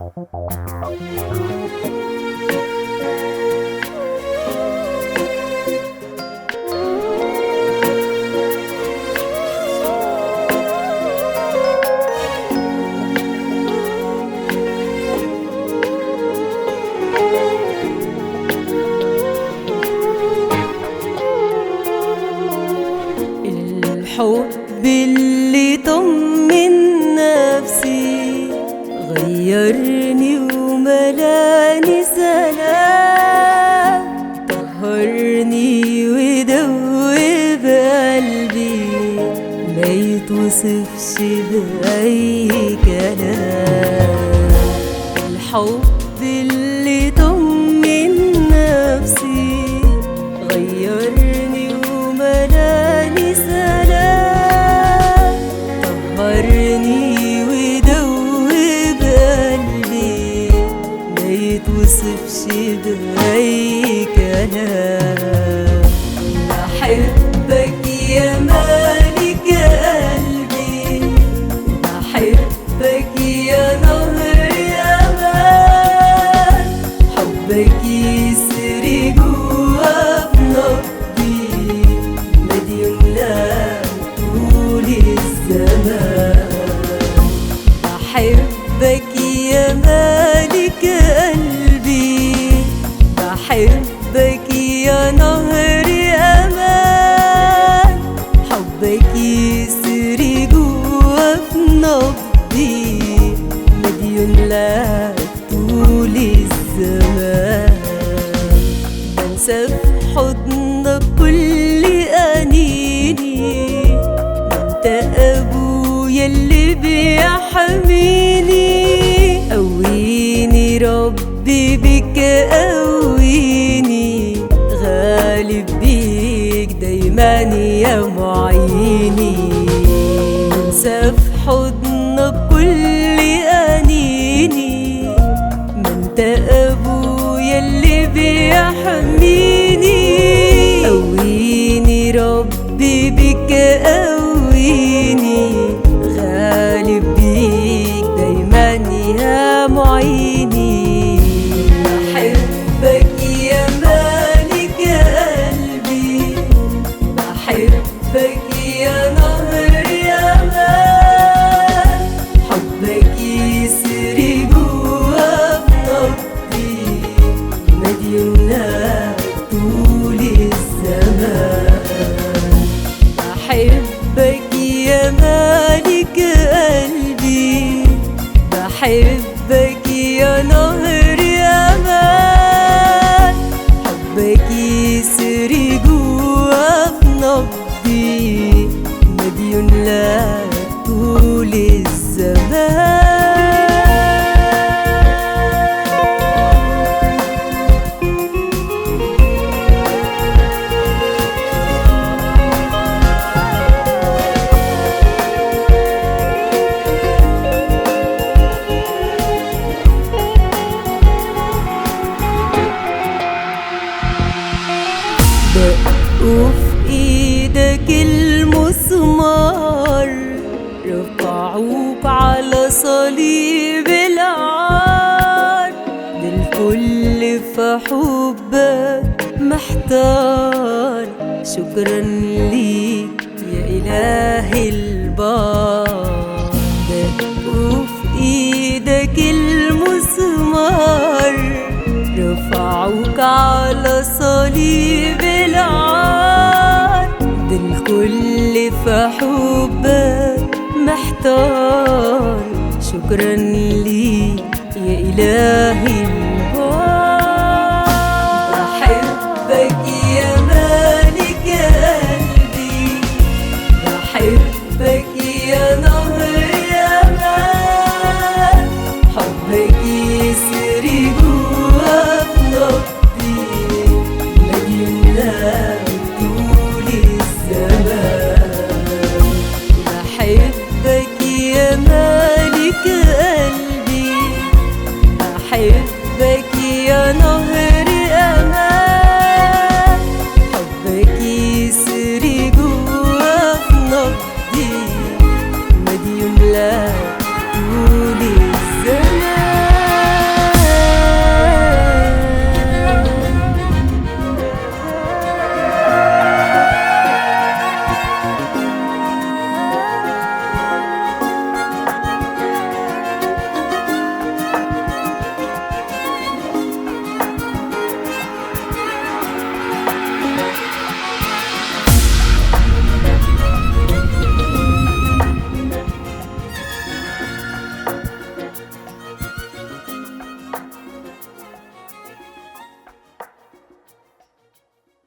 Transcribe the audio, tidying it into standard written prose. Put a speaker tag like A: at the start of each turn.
A: الحب اللي طمن نفسي غيرني وملاني سلام، طهرني ودوب قلبي ما يتوصفش بأي كلام. الحب اللي طمن نفسي غيرني وملاني سلام، طهرني ودوب قلبي ما يتوصفش بأي كلام. بحبك يا مالك قلبي، بحبك يا نهر أمان، حبك يسري جوا في نبضي ما يملى طول الزمان. بحبك يا مالك قلبي، بحبك يا نهر أمان، حبك يسري جوا في نبضي ما يملى طول الزمان. بنسى في حضنك كل أنيني، انت أبويا اللي بيحميني، قويني ربي بك قويني، غالب بيك دايما يا معيني. بنسى في حضنك كل أنيني، ما انت أبويا اللي بيحميني، قويني ربي بك قويني، غالب بيك دايما يا معيني. بحبك يا مالك قلبي، بحبك يا نهر أمان، حبك يسري جوا في نبضي ما يملى طول الزمان. بحبك يا مالك قلبي، بحبك يا نهر أمان، حبك يسري جوا في نبضي ما يملى طول الزمان. وفي ايدك المسمار، رفعوك على صليب العار، للكل في حبك محتار، شكرا ليك يا إله البار. وفي ايدك المسمار، رفعوك على صليب العار، ده الكل في حبك محتار، شكرا ليك يا إلهي البار. بحبك يا مالك قلبي، بحبك يا نهر أمان، حبك يسري جوا في نبضي ما يملى طول الزمان. بحبك يا مالك قلبي، بحبك